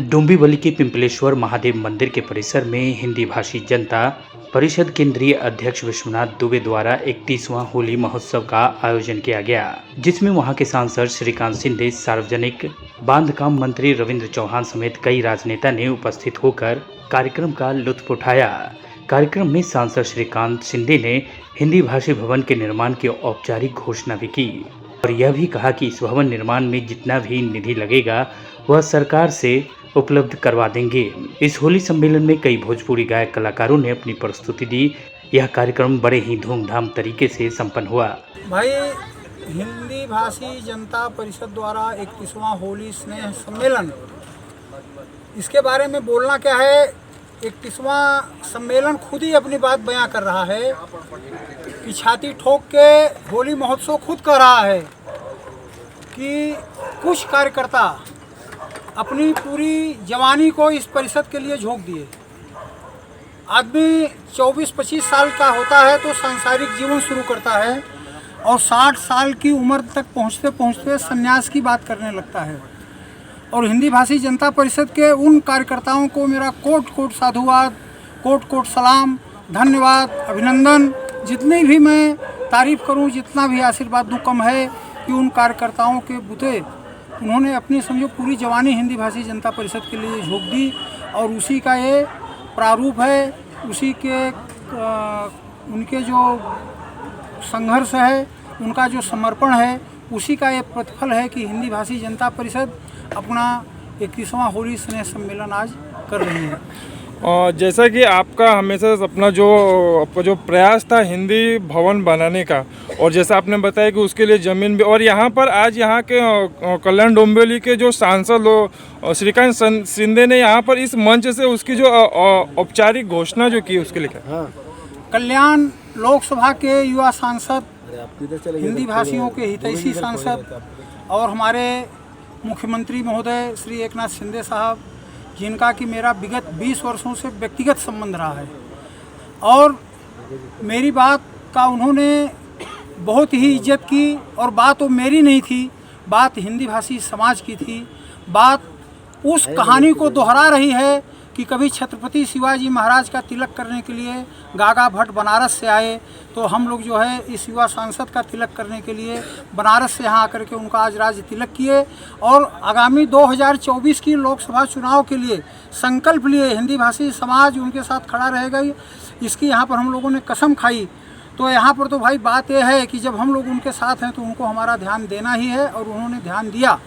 डोंबिवली के पिंपलेश्वर महादेव मंदिर के परिसर में हिंदी भाषी जनता परिषद केंद्रीय अध्यक्ष विश्वनाथ दुबे द्वारा 31वां होली महोत्सव का आयोजन किया गया, जिसमें वहां के सांसद श्रीकांत शिंदे, सार्वजनिक बांधकाम मंत्री रविंद्र चौहान समेत कई राजनेता ने उपस्थित होकर कार्यक्रम का लुत्फ उठाया। कार्यक्रम में सांसद श्रीकांत शिंदे ने हिंदी भाषी भवन के निर्माण की औपचारिक घोषणा भी की और यह भी कहा कि इस भवन निर्माण में जितना भी निधि लगेगा वह सरकार से उपलब्ध करवा देंगे। इस होली सम्मेलन में कई भोजपुरी गायक कलाकारों ने अपनी प्रस्तुति दी। यह कार्यक्रम बड़े ही धूमधाम तरीके से संपन्न हुआ। भाई, हिंदी भाषी जनता परिषद द्वारा 31वां होली स्नेह सम्मेलन, इसके बारे में बोलना क्या है। 31वां सम्मेलन खुद ही अपनी बात बयां कर रहा है कि छाती ठोक के होली महोत्सव खुद कह रहा है कि कुछ कार्यकर्ता अपनी पूरी जवानी को इस परिषद के लिए झोंक दिए। आदमी 24-25 साल का होता है तो सांसारिक जीवन शुरू करता है और 60 साल की उम्र तक पहुंचते पहुंचते संन्यास की बात करने लगता है। और हिंदी भाषी जनता परिषद के उन कार्यकर्ताओं को मेरा कोट कोट साधुवाद, कोट कोट सलाम, धन्यवाद, अभिनंदन। जितनी भी मैं तारीफ़ करूं, जितना भी आशीर्वाद दूं कम है कि उन कार्यकर्ताओं के बुते उन्होंने अपनी समझो पूरी जवानी हिंदी भाषी जनता परिषद के लिए झोंक दी और उसी का ये प्रारूप है, उसी के उनके जो संघर्ष है, उनका जो समर्पण है, उसी का ये प्रतिफल है कि हिंदी भाषी जनता परिषद अपना 31वां होली स्नेह सम्मेलन आज कर रही है। और जैसा कि आपका हमेशा अपना आपका जो प्रयास था हिंदी भवन बनाने का, और जैसा आपने बताया कि उसके लिए ज़मीन भी, और यहाँ पर आज यहाँ के कल्याण डोंबिवली के जो सांसद श्रीकांत शिंदे ने यहाँ पर इस मंच से उसकी जो औपचारिक घोषणा जो की उसके लिए क्या? कल्याण लोकसभा के युवा सांसद, हिंदी भाषियों के हितैषी सांसद और हमारे मुख्यमंत्री महोदय श्री एकनाथ शिंदे साहब, जिनका कि मेरा विगत 20 वर्षों से व्यक्तिगत संबंध रहा है और मेरी बात का उन्होंने बहुत ही इज्जत की। और बात वो मेरी नहीं थी, बात हिंदी भाषी समाज की थी। बात उस कहानी को दोहरा रही है कि कभी छत्रपति शिवाजी महाराज का तिलक करने के लिए गागा भट्ट बनारस से आए, तो हम लोग जो है इस युवा सांसद का तिलक करने के लिए बनारस से यहाँ आकर के उनका आज राज्य तिलक किए और आगामी 2024 की लोकसभा चुनाव के लिए संकल्प लिए। हिंदी भाषी समाज उनके साथ खड़ा रहेगा, इसकी यहाँ पर हम लोगों ने कसम खाई। तो यहाँ पर तो भाई बात यह है कि जब हम लोग उनके साथ हैं तो उनको हमारा ध्यान देना ही है और उन्होंने ध्यान दिया।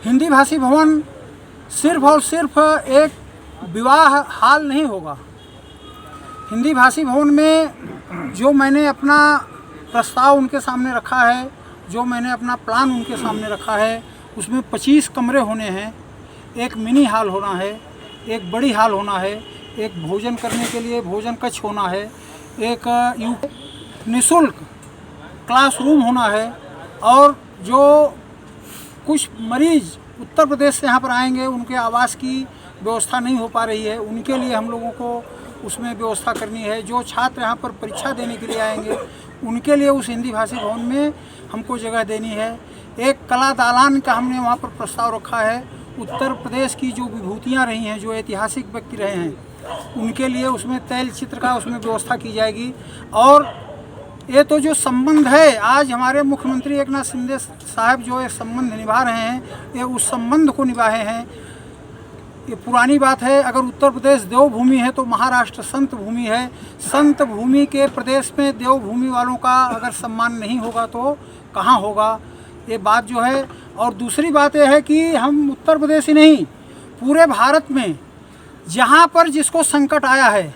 हिंदी भाषी भवन सिर्फ और सिर्फ एक विवाह हाल नहीं होगा। हिंदी भाषी भवन में जो मैंने अपना प्रस्ताव उनके सामने रखा है, जो मैंने अपना प्लान उनके सामने रखा है, उसमें 25 कमरे होने हैं, एक मिनी हॉल होना है, एक बड़ी हॉल होना है, एक भोजन करने के लिए भोजन कक्ष होना है, एक निःशुल्क क्लासरूम होना है और जो कुछ मरीज उत्तर प्रदेश से यहाँ पर आएंगे, उनके आवास की व्यवस्था नहीं हो पा रही है, उनके लिए हम लोगों को उसमें व्यवस्था करनी है। जो छात्र यहाँ पर परीक्षा देने के लिए आएंगे, उनके लिए उस हिंदी भाषी भवन में हमको जगह देनी है। एक कला दालान का हमने वहाँ पर प्रस्ताव रखा है। उत्तर प्रदेश की जो विभूतियाँ रही हैं, जो ऐतिहासिक व्यक्ति रहे हैं, उनके लिए उसमें तैल चित्र का उसमें व्यवस्था की जाएगी। और ये तो जो संबंध है, आज हमारे मुख्यमंत्री एकनाथ शिंदे साहब जो एक संबंध निभा रहे हैं, ये उस संबंध को निभाए हैं। ये पुरानी बात है, अगर उत्तर प्रदेश देवभूमि है तो महाराष्ट्र संत भूमि है। संत भूमि के प्रदेश में देवभूमि वालों का अगर सम्मान नहीं होगा तो कहाँ होगा, ये बात जो है। और दूसरी बात यह है कि हम उत्तर प्रदेश ही नहीं, पूरे भारत में जहाँ पर जिसको संकट आया है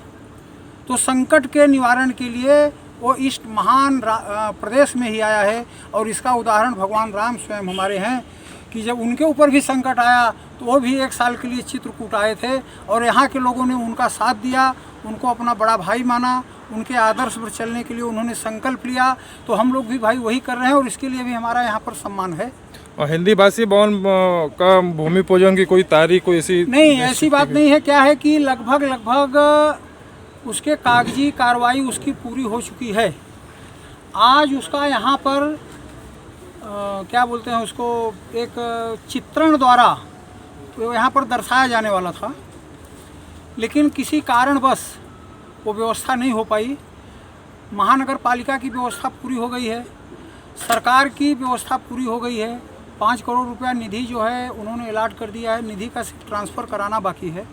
तो संकट के निवारण के लिए वो इस महान प्रदेश में ही आया है। और इसका उदाहरण भगवान राम स्वयं हमारे हैं कि जब उनके ऊपर भी संकट आया तो वो भी 1 साल के लिए चित्रकूट आए थे और यहाँ के लोगों ने उनका साथ दिया, उनको अपना बड़ा भाई माना, उनके आदर्श पर चलने के लिए उन्होंने संकल्प लिया। तो हम लोग भी भाई वही कर रहे हैं और इसके लिए भी हमारा यहाँ पर सम्मान है। और हिंदी भाषी भवन का भूमि पूजन की कोई तारीख, कोई ऐसी नहीं, ऐसी बात नहीं है। क्या है कि लगभग उसके कागजी कार्रवाई उसकी पूरी हो चुकी है। आज उसका यहाँ पर क्या बोलते हैं उसको, एक चित्रण द्वारा तो यहाँ पर दर्शाया जाने वाला था, लेकिन किसी कारणवश वो व्यवस्था नहीं हो पाई। महानगर पालिका की व्यवस्था पूरी हो गई है, सरकार की व्यवस्था पूरी हो गई है। 5 करोड़ रुपया निधि जो है उन्होंने अलॉट कर दिया है, निधि का सिर्फ ट्रांसफ़र कराना बाकी है।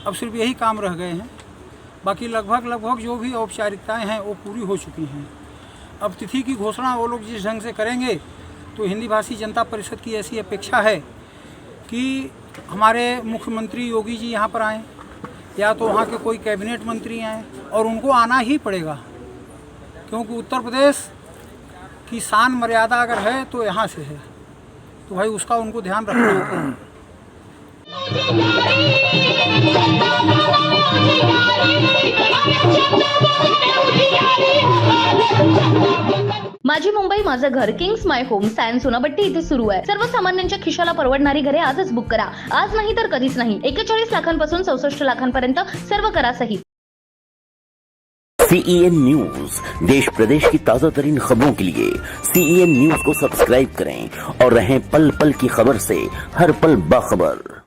अब सिर्फ यही काम रह गए हैं, बाकी लगभग जो भी औपचारिकताएं हैं वो पूरी हो चुकी हैं। अब तिथि की घोषणा वो लोग जिस ढंग से करेंगे, तो हिंदी भाषी जनता परिषद की ऐसी अपेक्षा है कि हमारे मुख्यमंत्री योगी जी यहाँ पर आएँ, या तो वहाँ के कोई कैबिनेट मंत्री आएँ, और उनको आना ही पड़ेगा, क्योंकि उत्तर प्रदेश की शान मर्यादा अगर है तो यहाँ से है, तो भाई उसका उनको ध्यान रखना होगा। माझी मुंबई माझं घर, Kings my home, science Sonapatti इथे सुरू आहे। सर्वसामान्यांच्या खिशाला परवडणारी घरे आजच बुक करा। आज नाही तर कधीच नाही। 41 लाखांपासून 64 लाखांपर्यंत सर्व करा सहित। CEN न्यूज, देश प्रदेश की ताजा तरीन खबरों के लिए CEN न्यूज को सब्सक्राइब करें और रहें पल पल की खबर से हर पल बाखबर।